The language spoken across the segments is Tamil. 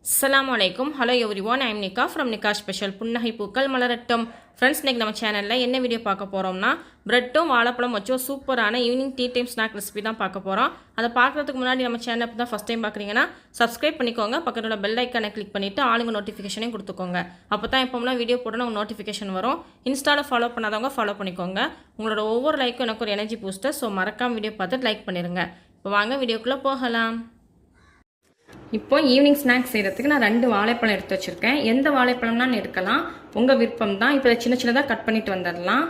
Assalamu alaikum. Hello everyone. I am Nika from Nika Special. புன்னகை பூக்கள் மலரட்டும். ஃப்ரெண்ட்ஸ், இன்றைக்கி நம்ம சேனலில் என்ன வீடியோ பார்க்க போகிறோம்னா பிரெட்டும் வாழைப்பழம் வச்சு சூப்பரான evening tea time snack recipe தான் பார்க்க போகிறோம். அதை பார்க்குறதுக்கு முன்னாடி நம்ம சேனலை தான் ஃபஸ்ட் டைம் பார்க்குறீங்கன்னா சப்ஸ்கிரைப் பண்ணிக்கோங்க. பக்கத்தில் பெல் ஐக்கானை கிளிக் பண்ணிவிட்டு ஆளுங்க நோட்டிஃபிகேஷனையும் கொடுத்துக்கோங்க. அப்போ தான் எப்போம்னா வீடியோ போடணும் உங்களுக்கு நோட்டிஃபிகேஷன் வரும். இன்ஸ்டாவில் ஃபாலோ பண்ணாதவங்க ஃபாலோ பண்ணிக்கோங்க. உங்களோட ஒவ்வொரு லைக்கும் எனக்கு ஒரு எனர்ஜி பூஸ்டர். ஸோ மறக்காம வீடியோ பார்த்துட்டு லைக் பண்ணிடுங்க. இப்போ வாங்க வீடியோக்குள்ளே போகலாம். இப்போ ஈவினிங் ஸ்நாக்ஸ் செய்கிறதுக்கு நான் 2 வாழைப்பழம் எடுத்து வச்சுருக்கேன். எந்த வாழைப்பழம்னாலும் எடுக்கலாம், உங்கள் விருப்பம் தான். இப்போ சின்ன சின்னதாக கட் பண்ணிட்டு வந்துடலாம்.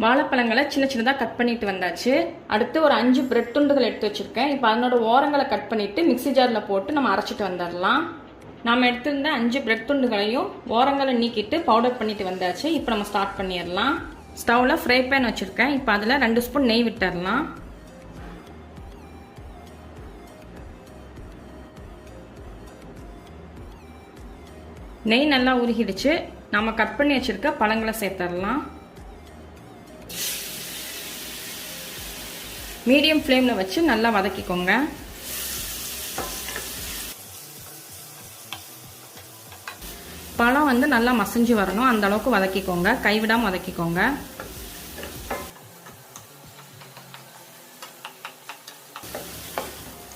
வாழைப்பழங்களை சின்ன சின்னதாக கட் பண்ணிட்டு வந்தாச்சு. அடுத்து ஒரு 5 பிரெட் துண்டுகள் எடுத்து வச்சுருக்கேன். இப்போ அதனோட ஓரங்களை கட் பண்ணிவிட்டு மிக்ஸி ஜாரில் போட்டு நம்ம அரைச்சிட்டு வந்துடலாம். நம்ம எடுத்திருந்த 5 பிரெட் துண்டுகளையும் ஓரங்களை நீக்கிட்டு பவுடர் பண்ணிட்டு வந்தாச்சு. இப்போ நம்ம ஸ்டார்ட் பண்ணிடலாம். ஸ்டவ்வில் ஃப்ரை பேன் வச்சுருக்கேன். இப்போ அதில் 2 ஸ்பூன் நெய் விட்டுடலாம். நெய் நல்லா உருகிடுச்சு. நம்ம கட் பண்ணி வச்சிருக்க பழங்களை சேர்த்துடலாம். மீடியம் ஃப்ளேமில் வச்சு நல்லா வதக்கிக்கோங்க. பழம் வந்து நல்லா மசிஞ்சு வரணும், அந்த அளவுக்கு வதக்கிக்கோங்க, கைவிடாமல் வதக்கிக்கோங்க.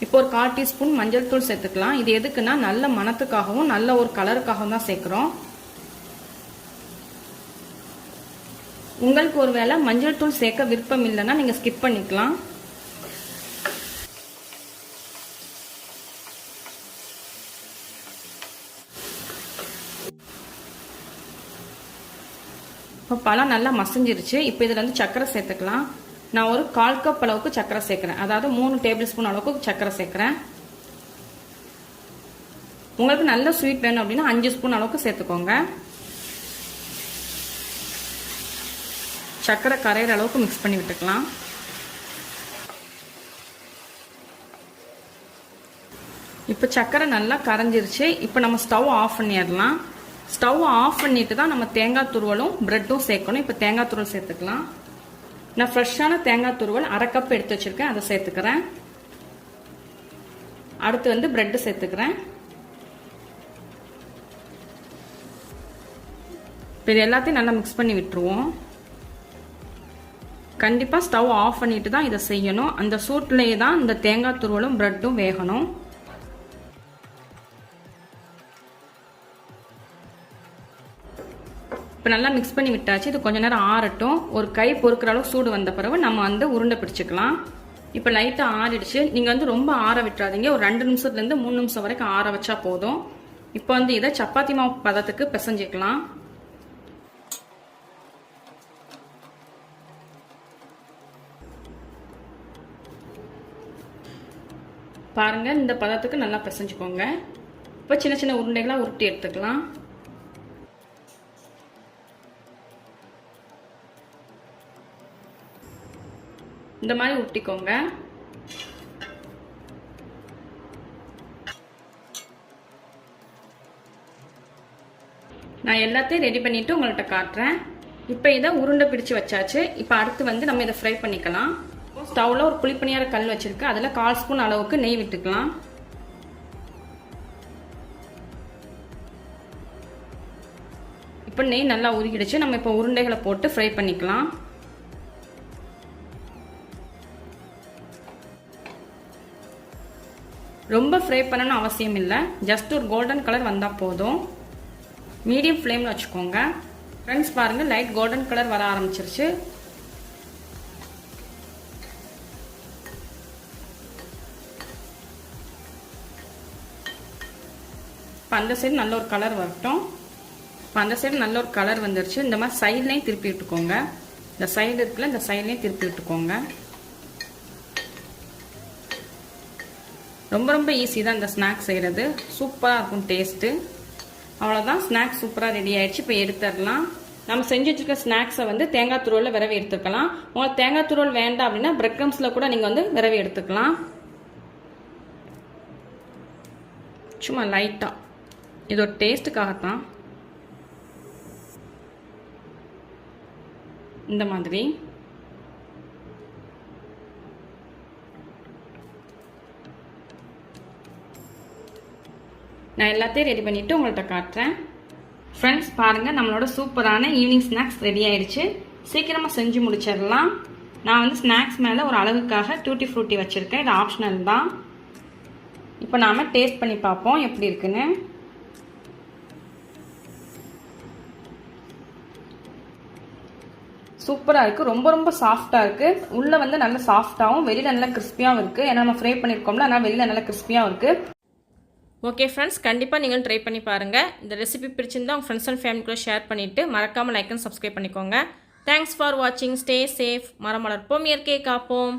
இப்போ ஒரு 1/4 டீஸ்பூன் மஞ்சள் தூள் சேர்த்துக்கலாம். இது எதுக்குன்னா நல்ல மணத்துக்காகவும் நல்ல ஒரு கலருக்காகவும் தான் சேர்க்குறோம். உங்களுக்கு ஒரு வேளை மஞ்சள் தூள் சேர்க்க விருப்பம் இல்லைன்னா நீங்கள் ஸ்கிப் பண்ணிக்கலாம். இப்போ பழம் நல்லா மசிஞ்சிருச்சு. இப்போ இதில் வந்து சர்க்கரை சேர்த்துக்கலாம். நான் ஒரு 1/4 கப் அளவுக்கு சர்க்கரை சேர்க்குறேன். அதாவது 3 டேபிள் ஸ்பூன் அளவுக்கு சர்க்கரை சேர்க்குறேன். உங்களுக்கு நல்ல ஸ்வீட் வேணும் அப்படின்னா 5 ஸ்பூன் அளவுக்கு சேர்த்துக்கோங்க. சர்க்கரை கரையிற அளவுக்கு மிக்ஸ் பண்ணி விட்டுக்கலாம். இப்போ சர்க்கரை நல்லா கரைஞ்சிருச்சு. இப்போ நம்ம ஸ்டவ் ஆஃப் பண்ணிடலாம். ஸ்டவ் ஆஃப் பண்ணிட்டு தான் நம்ம தேங்காய் துருவலும் பிரெட்டும் சேர்க்கணும். இப்போ தேங்காய் துருவல் சேர்த்துக்கலாம். நான் ஃப்ரெஷ்ஷான தேங்காய் துருவல் 1/2 கப் எடுத்து வச்சிருக்கேன், அதை சேர்த்துக்கிறேன். அடுத்து வந்து பிரெட் சேர்த்துக்கிறேன். இப்போ இது எல்லாத்தையும் நல்லா மிக்ஸ் பண்ணி விட்டுருவோம். கண்டிப்பாக ஸ்டவ் ஆஃப் பண்ணிட்டு தான் இதை செய்யணும். அந்த சூட்லேயே தான் இந்த தேங்காய் துருவலும் பிரெட்டும் வேகணும். இப்போ நல்லா மிக்ஸ் பண்ணி விட்டாச்சு. இது கொஞ்ச நேரம் ஆறட்டும். ஒரு கை பொறுக்கிற அளவுக்கு சூடு வந்த பிறகு நம்ம வந்து உருண்டை பிடிச்சிக்கலாம். இப்போ லைட்டாக ஆறிடுச்சு. நீங்கள் வந்து ரொம்ப ஆற விட்டுறாதீங்க. ஒரு 2 நிமிஷத்துலேருந்து 3 நிமிஷம் வரைக்கும் ஆற வச்சா போதும். இப்போ வந்து இதை சப்பாத்தி மாவு பதத்துக்கு பிசைஞ்சிக்கலாம். பாருங்க, இந்த பதத்துக்கு நல்லா பிசைஞ்சுக்கோங்க. இப்போ சின்ன சின்ன உருண்டைகளாக உருட்டி எடுத்துக்கலாம். இந்த மாதிரி உருட்டிக்கோங்க. நான் எல்லாத்தையும் ரெடி பண்ணிட்டு உங்கள்கிட்ட காட்டுறேன். இப்போ இதை உருண்டை பிடிச்சு வச்சாச்சு. இப்போ அடுத்து வந்து நம்ம இதை ஃப்ரை பண்ணிக்கலாம். ஸ்டவ்ல ஒரு குழிப்பணியார கல் வச்சிருக்கு. அதில் 1/4 ஸ்பூன் அளவுக்கு நெய் விட்டுக்கலாம். இப்போ நெய் நல்லா உருகிடுச்சு. நம்ம இப்போ உருண்டைகளை போட்டு ஃப்ரை பண்ணிக்கலாம். ரொம்ப ஃப்ரை பண்ணணும் அவசியம் இல்லை. ஜஸ்ட் ஒரு கோல்டன் கலர் வந்தால் போதும். மீடியம் ஃப்ளேமில் வச்சுக்கோங்க. ஃப்ரெண்ட்ஸ் பாருங்கள், லைட் கோல்டன் கலர் வர ஆரம்பிச்சிருச்சு. இப்போ அந்த சைடு நல்ல ஒரு கலர் வரட்டும். இப்போ அந்த சைடு நல்ல ஒரு கலர் வந்துருச்சு. இந்த மாதிரி சைட்லேயும் திருப்பி விட்டுக்கோங்க. இந்த சைடு இருக்குல்ல, இந்த சைட்லேயும் திருப்பி விட்டுக்கோங்க. ரொம்ப ரொம்ப ஈஸி தான் இந்த ஸ்நாக்ஸ் செய்கிறது. சூப்பராக இருக்கும் டேஸ்ட்டு. அவ்வளோதான், ஸ்நாக்ஸ் சூப்பராக ரெடி ஆயிடுச்சு. இப்போ எடுத்துடலாம். நம்ம செஞ்சு வச்சுருக்க ஸ்நாக்ஸை வந்து தேங்காய் துருவலில் விரவி எடுத்துக்கலாம். உங்களுக்கு தேங்காய் துருவல் வேண்டாம் அப்படின்னா பிரெட் க்ரம்ஸில் கூட நீங்கள் வந்து விரவி எடுத்துக்கலாம். சும்மா லைட்டாக, இது ஒரு டேஸ்ட்டுக்காகத்தான். இந்த மாதிரி நான் எல்லாத்தையும் ரெடி பண்ணிவிட்டு உங்கள்கிட்ட காட்டுறேன். ஃப்ரெண்ட்ஸ் பாருங்கள், நம்மளோட சூப்பரான ஈவினிங் ஸ்நாக்ஸ் ரெடி ஆயிடுச்சு. சீக்கிரமாக செஞ்சு முடிச்சிடலாம். நான் வந்து ஸ்நாக்ஸ் மேலே ஒரு அழகுக்காக டூட்டி ஃப்ரூட்டி வச்சுருக்கேன். இது ஆப்ஷனல் தான். இப்போ நாம் டேஸ்ட் பண்ணி பார்ப்போம் எப்படி இருக்குன்னு. சூப்பராக இருக்குது. ரொம்ப ரொம்ப சாஃப்டாக இருக்குது. உள்ளே வந்து நல்லா சாஃப்டாகவும் வெளியில் நல்லா கிறிஸ்பியாகவும் இருக்குது. ஏன்னா நம்ம ஃப்ரை பண்ணியிருக்கோம்ல, அதனால் வெளியில் நல்லா கிறிஸ்பியாகவும் இருக்குது. ஓகே ஃப்ரெண்ட்ஸ், கண்டிப்பாக நீங்கள் ட்ரை பண்ணி பாருங்கள். இந்த ரெசிபி பிடிச்சிருந்தா உங்கள் ஃப்ரெண்ட்ஸ் அண்ட் ஃபேமிலி கூட ஷேர் பண்ணிவிட்டு மறக்காமல் லைக் அண்ட் சப்ஸ்கிரைப் பண்ணிக்கோங்க. தேங்க்ஸ் ஃபார் வாட்சிங். Stay safe. மரம் வளர்ப்போம், இயற்கையை காப்போம்.